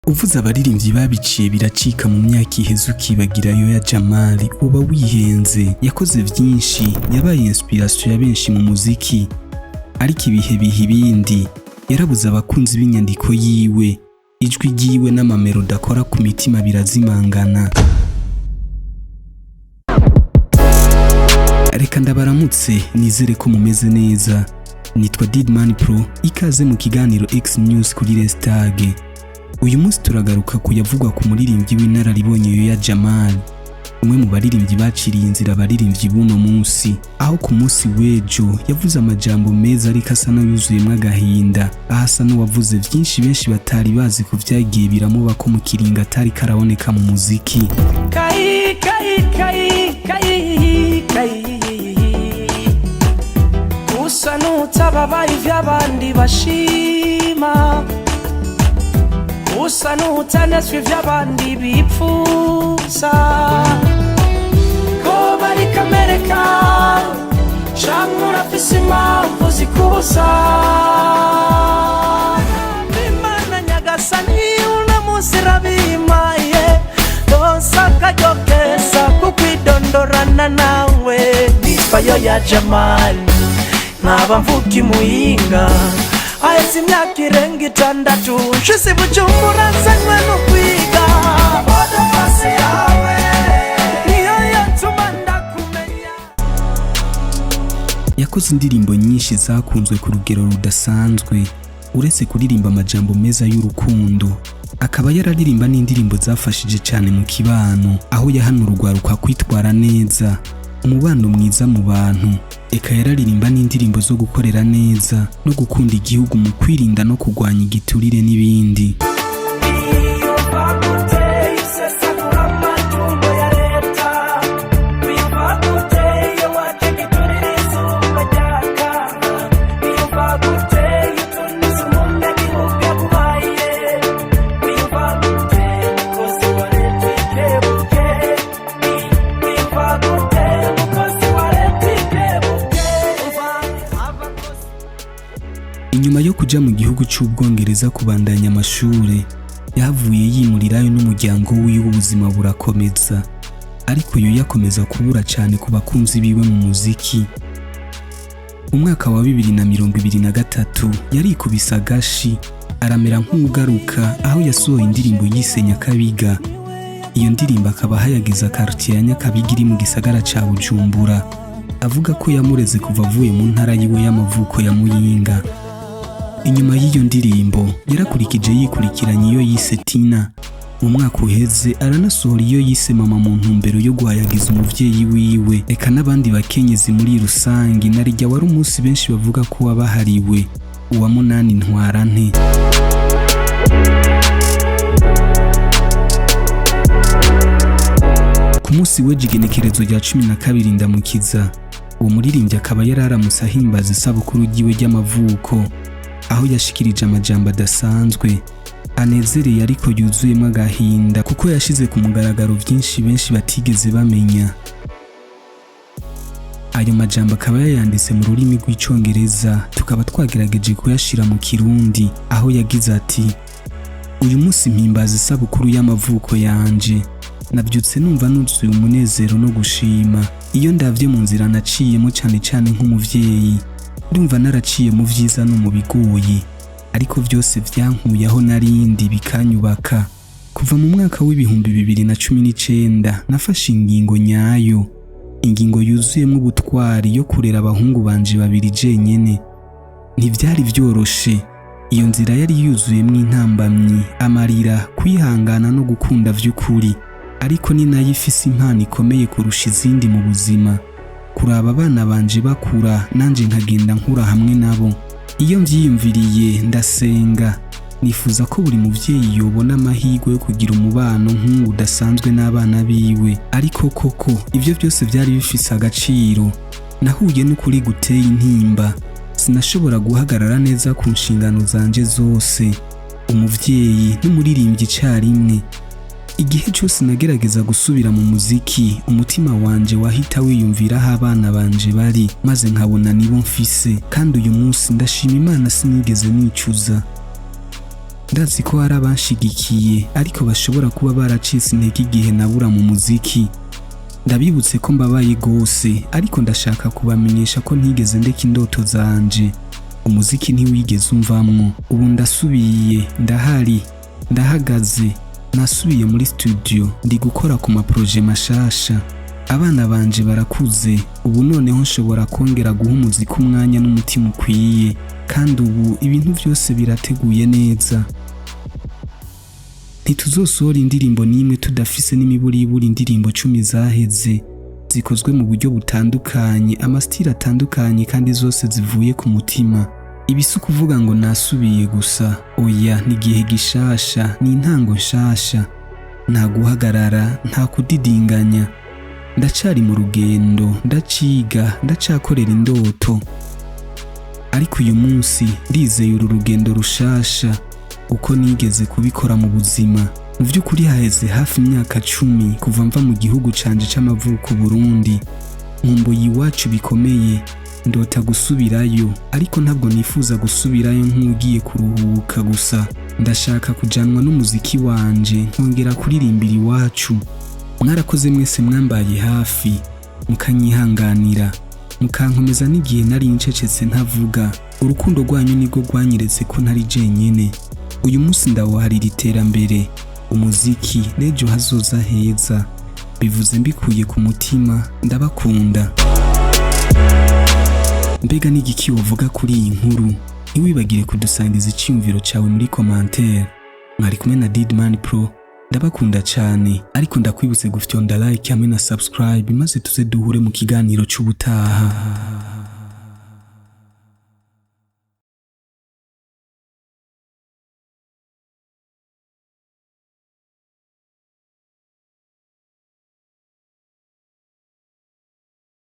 Uvuze abaririmbyi babiciye biracika mu myaka iheze ukibagira Yoya Jamal uba wihenze. Yakoze vyinshi, yabaye inspiration ya benshi mu muziki, ariko ibihe ibindi yarabuze abakunzi b'inyandiko yiwe, ijwi ryiwe n'amamelodi akora ku mitima birazimangana. Reka ndabaramutse, nizere ko mumeze neza. Nitwa Didman Pro, ikaze mu kiganiro X News kuri Restage. Uyu munsi turagaruka kuyavurwa ku muririmvyi w'inararibonye Yoya Jamal, umwe mu baririmbyi baciriye inzira abaririmbyi buno munsi, aho ku munsi w'ejo yavuze amajambo meza ariko asa n'ayuzuyemwo agahinda, ahasa n'uwavuze vyinshi benshi batari bazi kuvyagiye biramubako mu kiringa atari karaboneka mu muziki. Kai usa n'utababaye ivy'abandi bashima, usa n'utanezwe ivy'abandi bipfuza, ko bari kamereka canke urafise impamvu zikubuza. Imana nyagasani uno munsi irabimpaye, donsa akaryo keza kukwidondorana nawe. Nitwa Yoya Jamal, nkaba mvuka i Muyinga, aheze imyaka irenga 6, nshise Bujumbura nzanywe no kwiga. Bodafasi yawe niyo yatuma ndakumenya. Yakoze indirimbo nyinshi zakunzwe ku rugero rudasanzwe, uretse kuririmba amajambo meza y'urukundo, akaba yararirimba n'indirimbo zafashije cyane mu kibano, aho yahanura urwaruka kwitwara neza, umubano mwiza mu bantu. Eka yararirimba n'indirimbo zo gukorera neza no gukunda igihugu mu kwirinda no kurwanya igiturire n'ibindi. Inyuma yo kuja mu gihugu c'Ubwongereza kubandanya amashure, yavuye yimurirayo n'umuryango wiwe, ubuzima burakomeza, ariko yo yakomeza kubura cyane ku bakunzi biwe mu muziki. Umwaka wa 2023 yarikubisa gashi, aramera nk'ugaruka, aho yasohoye indirimbo yise Nyakabiga. Iyo ndirimbo akaba hayagiza quartier ya Nyakabiga iri mu gisagara ca Bujumbura, avuga ko yamureze kuva avuye mu ntara yiwe y'amavuko ya Muyinga. Inyuma y'iyo ndirimbo yarakurikije yikurikiranye iyo yise Tina. Mu mwaka uheze aranasohora iyo yise Mama mu ntumbero yo guhayagiza umuvyeyi wiwe, eka n'abandi bakenyezi muri rusangi, narijya wari umunsi benshi bavuga ko wabahariwe uwa 8 ntwarante. Ku munsi w'igenekerezo rya 12 Ndamukiza, uwo muririmbyi akaba yararamutse ahimbaza isabukuru ryiwe ry'amavuko, aho yashikirije amajambo adasanzwe anezereye ariko yuzuyemwo agahinda, kuko yashize ku mugaragaro vyinshi benshi batigeze bamenya. Ayo majambo akaba yayanditse mu rurimi rw'icongereza, tukaba twagerageje kuyashira mu kirundi, aho yagize ati: uyu munsi mpimbaza isabukuru y'amavuko yanje, nabyutse numva nuzuye umunezero no gushima. Iyo ndavye mu nzira naciyemo cyane nk'umuvyeyi, ndumva naraciye mu vyiza no mu bigoye, ariko vyose vyankuye aho narindi bikanyubaka. Kuva mu mwaka w'2019 nafashe ingingo nyayo, ingingo yuzuyemwo ubutwari yo kurera abahungu banje 2 jenyene. Ntivyari vyoroshe, iyo nzira yari yuzuyemwo intambamyi, amarira, kwihangana no gukunda vy'ukuri, ariko ni nayo ifise impano ikomeye kurusha izindi mu buzima, kuraba abana banje bakura nanje nkagenda nkura hamwe nabo. Iyo mvyiyumviriye ndasenga, nifuza ko buri muvyeyi yobona amahirwe yo kugira umubano nk'uwo udasanzwe n'abana biwe, ariko koko ivyo byose vyari bifise agaciro. Nahuye n'ukuri guteye intimba, sinashobora guhagarara neza ku nshingano zanje zose, umuvyeyi n'umuririmbyi carimwe. Igihe cyose nagerageza gusubira mu muziki, umutima wanje wahita wiyumvira aho abana banje bari, maze nkabona nibo mfise, kandi uyu munsi ndashima Imana sinigeze nicuza. ndazi ko hari abanshigikiye ariko bashobora kuba baracitse intege igihe nabura mu muziki. Ndabibutse ko mbabaye gose ariko ndashaka kubamenyesha ko ntigeze ndeka indoto zanje. Umuziki ntiwigeze umvamwo. Ubu ndasubiye, ndahari, ndahagaze, nasubiye muri studio ndi gukora ku maproje mashasha. Abana banje barakuze, ubu noneho nshobora kongera guha umuziki umwanya n'umutima ukwiye, kandi ubu ibintu byose birateguye neza. Ntituzosohora indirimbo n'imwe tudafise n'imiburiburi indirimbo 10 zaheze, zikozwe mu buryo butandukanye, amasitiri atandukanye kandi zose zivuye ku mutima. Ibi si ukuvuga ngo nasubiye gusa, oya, ni igihe gishasha, ni intango nshasha. Nta guhagarara, nta kudidinganya. Ndacari mu rugendo, ndaciga, ndacakorera indoto. Ariko uyu munsi ndizeye uru rugendo rushasha uko nigeze kubikora mu buzima. Mu by'ukuri haheze hafi imyaka 10 kuva mva mu gihugu canje c'amavuko Burundi. Nkumbuye iwacu bikomeye, ndota gusubirayo, ariko ntabwo nifuza gusubirayo nk'ugiye kuruhuka gusa. Ndashaka kujanwa n'umuziki wanje nkongera kuririmbira iwacu. Mwarakoze mwese mwambaye hafi, mukanyihanganira, mukankomeza n'igihe nari ncecetse ntavuga. Urukundo rwanyu nirwo rwanyeretse ko ntari jenyene. Uyu munsi ndawaharira iterambere, umuziki n'ejo hazoza heza. Bivuze mbikuye ku mutima, ndabakunda. Mbega n'igiki wovuga kuri iyi nkuru? Ntiwibagire kudusangiza icyumviro cyawe muri commentaire. Mwari kumwe na Didman Pro. Ndabakunda cyane, ariko ndakwibutse gufyonda like hamwe na subscribe maze tuze duhure mu kiganiro cy'ubutaha.